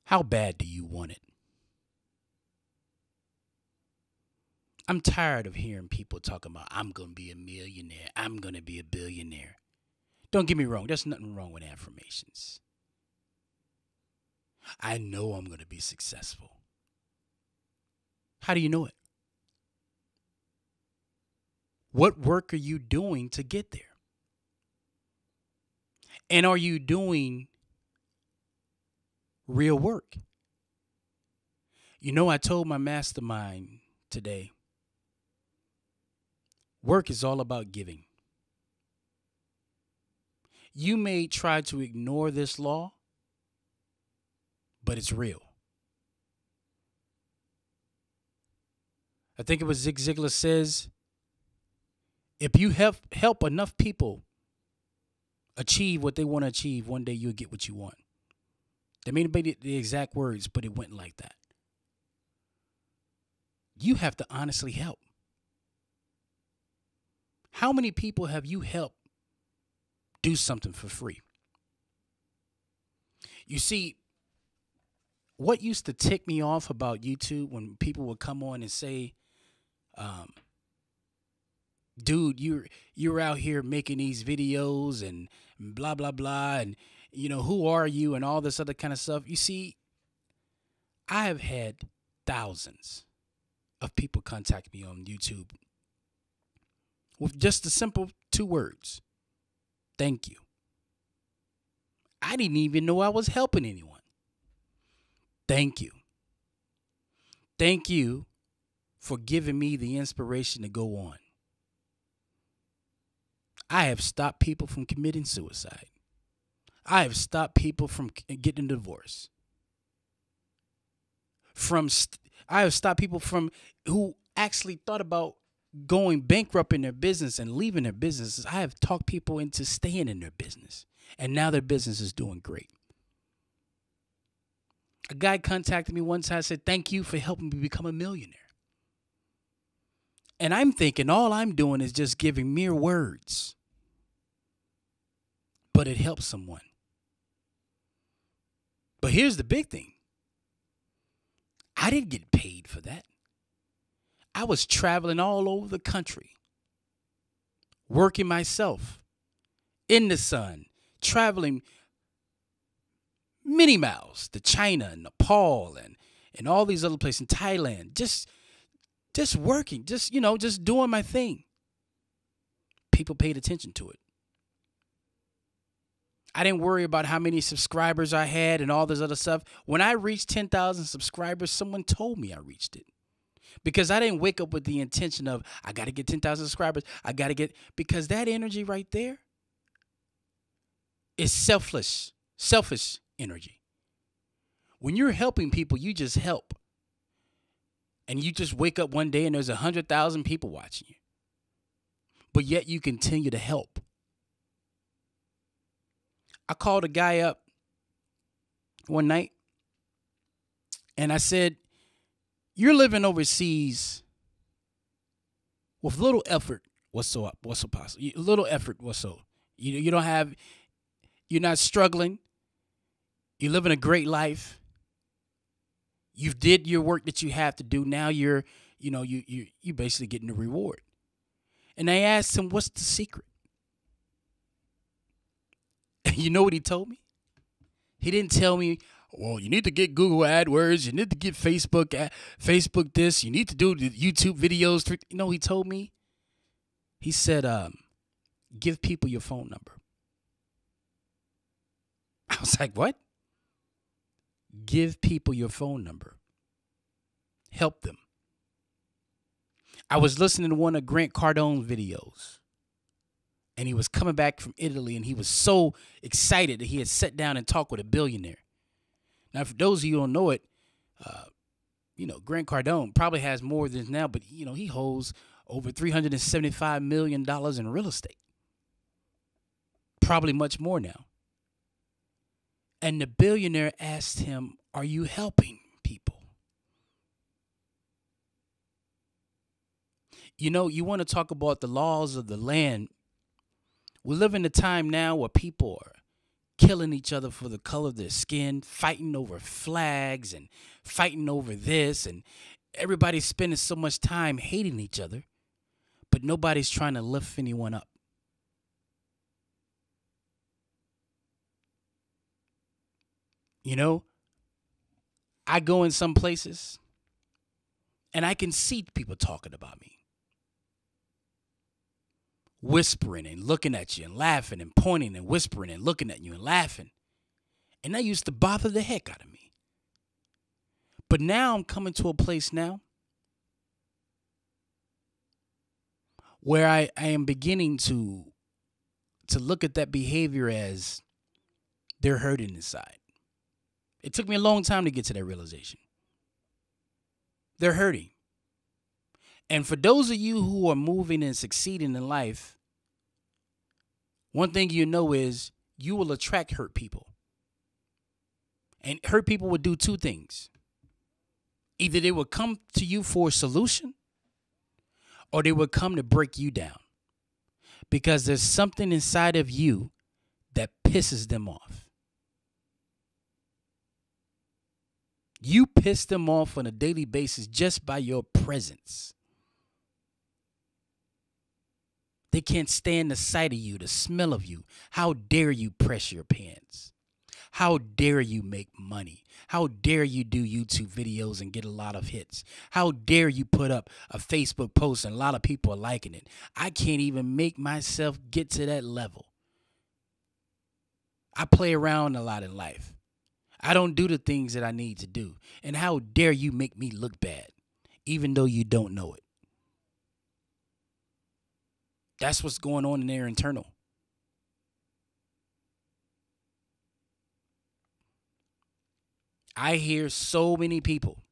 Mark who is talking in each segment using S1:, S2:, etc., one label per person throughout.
S1: How bad do you want it? I'm tired of hearing people talking about, I'm going to be a millionaire. I'm going to be a billionaire. Don't get me wrong. There's nothing wrong with affirmations. I know I'm going to be successful. How do you know it? What work are you doing to get there? And are you doing real work? You know, I told my mastermind today, work is all about giving. You may try to ignore this law, but it's real. I think it was Zig Ziglar says, if you help enough people achieve what they want to achieve, one day you'll get what you want. They may not be the exact words, but it went like that. You have to honestly help. How many people have you helped do something for free? You see, what used to tick me off about YouTube when people would come on and say, dude, you're out here making these videos and blah, blah, blah. And, who are you and all this other kind of stuff. You see, I have had thousands of people contact me on YouTube with just the simple 2 words. Thank you. I didn't even know I was helping anyone. Thank you. Thank you for giving me the inspiration to go on. I have stopped people from committing suicide. I have stopped people from getting a divorce. I have stopped people from who actually thought about going bankrupt in their business and leaving their businesses. I have talked people into staying in their business, and now their business is doing great. A guy contacted me one time and said, thank you for helping me become a millionaire. And I'm thinking all I'm doing is just giving mere words. But it helps someone. But here's the big thing. I didn't get paid for that. I was traveling all over the country, working myself in the sun, traveling many miles to China and Nepal and all these other places in Thailand, just working, just doing my thing. People paid attention to it. I didn't worry about how many subscribers I had and all this other stuff. When I reached 10,000 subscribers, someone told me I reached it. Because I didn't wake up with the intention of, I got to get 10,000 subscribers. Because that energy right there is selfish energy. When you're helping people, you just help. And you just wake up one day and there's 100,000 people watching you. But yet you continue to help. I called a guy up one night and I said, you're living overseas with little effort. What's so possible? Little effort. You're not struggling. You're living a great life. You've did your work that you have to do. Now you're basically getting the reward. And I asked him, what's the secret? You know what he told me? He didn't tell me, well, you need to get Google AdWords. You need to get Facebook this. You need to do the YouTube videos. You know, he told me. He said, give people your phone number. I was like, what? Give people your phone number. Help them. I was listening to one of Grant Cardone's videos. And he was coming back from Italy, and he was so excited that he had sat down and talked with a billionaire. Now, for those of you who don't know it, Grant Cardone probably has more than this now, but, he holds over $375 million in real estate. Probably much more now. And the billionaire asked him, are you helping people? You want to talk about the laws of the land. We live in a time now where people are killing each other for the color of their skin, fighting over flags and fighting over this. And everybody's spending so much time hating each other, but nobody's trying to lift anyone up. You know, I go in some places and I can see people talking about me, whispering and looking at you and laughing and pointing and whispering and looking at you and laughing. And that used to bother the heck out of me. But now I'm coming to a place now where I am beginning to look at that behavior as they're hurting inside. It took me a long time to get to that realization. They're hurting. And for those of you who are moving and succeeding in life, one thing you know is you will attract hurt people. And hurt people will do two things. Either they will come to you for a solution, or they will come to break you down. Because there's something inside of you that pisses them off. You piss them off on a daily basis just by your presence. They can't stand the sight of you, the smell of you. How dare you press your pants? How dare you make money? How dare you do YouTube videos and get a lot of hits? How dare you put up a Facebook post and a lot of people are liking it? I can't even make myself get to that level. I play around a lot in life. I don't do the things that I need to do. And how dare you make me look bad, even though you don't know it? That's what's going on in their internal. I hear so many people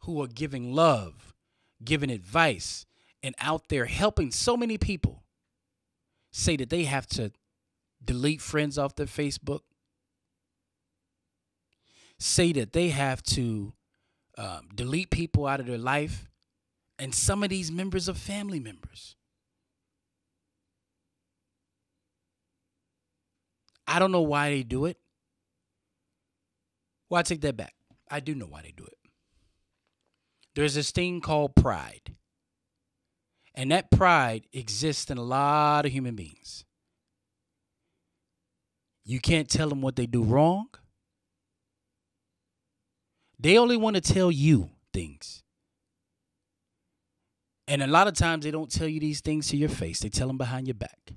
S1: who are giving love, giving advice, and out there helping so many people say that they have to delete friends off their Facebook, say that they have to delete people out of their life, and some of these members are family members. I don't know why they do it. Well, I take that back. I do know why they do it. There's this thing called pride. And that pride exists in a lot of human beings. You can't tell them what they do wrong. They only want to tell you things. And a lot of times they don't tell you these things to your face. They tell them behind your back.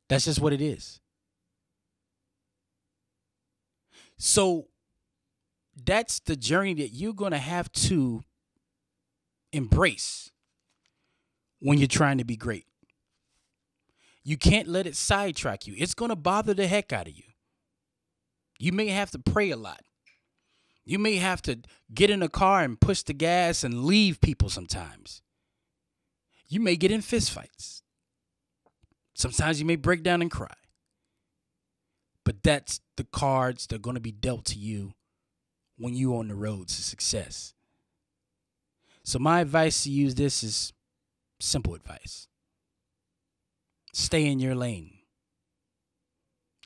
S1: That's just what it is. So that's the journey that you're going to have to embrace when you're trying to be great. You can't let it sidetrack you. It's going to bother the heck out of you. You may have to pray a lot. You may have to get in a car and push the gas and leave people sometimes. You may get in fistfights. Sometimes you may break down and cry. But that's the cards that are going to be dealt to you when you're on the road to success. So my advice to you is this is simple advice. Stay in your lane.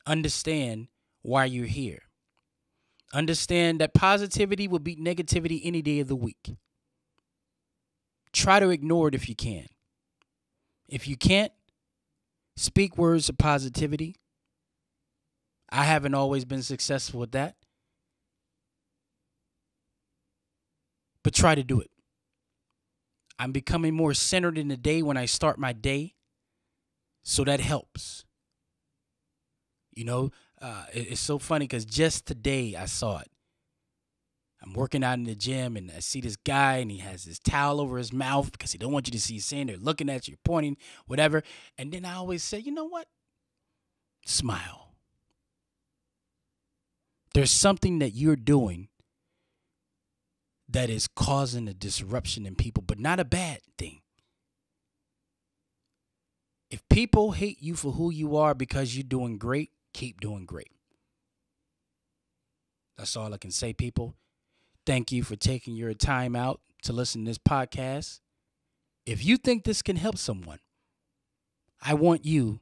S1: Understand why you're here. Understand that positivity will beat negativity any day of the week. Try to ignore it if you can. If you can't, speak words of positivity. I haven't always been successful with that. But try to do it. I'm becoming more centered in the day when I start my day. So that helps. You know, it's so funny because just today I saw it. I'm working out in the gym and I see this guy and he has this towel over his mouth because he don't want you to see his saying they're looking at you, pointing, whatever. And then I always say, you know what? Smile. There's something that you're doing that is causing a disruption in people, but not a bad thing. If people hate you for who you are because you're doing great, keep doing great. That's all I can say, people. Thank you for taking your time out to listen to this podcast. If you think this can help someone, I want you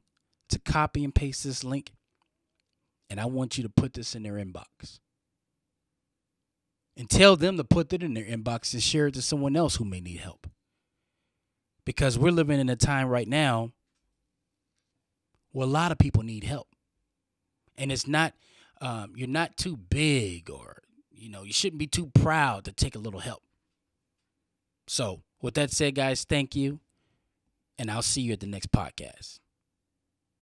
S1: to copy and paste this link, and I want you to put this in their inbox. And tell them to put it in their inbox and share it to someone else who may need help. Because we're living in a time right now where a lot of people need help. And it's not, you're not too big, or, you shouldn't be too proud to take a little help. So with that said, guys, thank you. And I'll see you at the next podcast.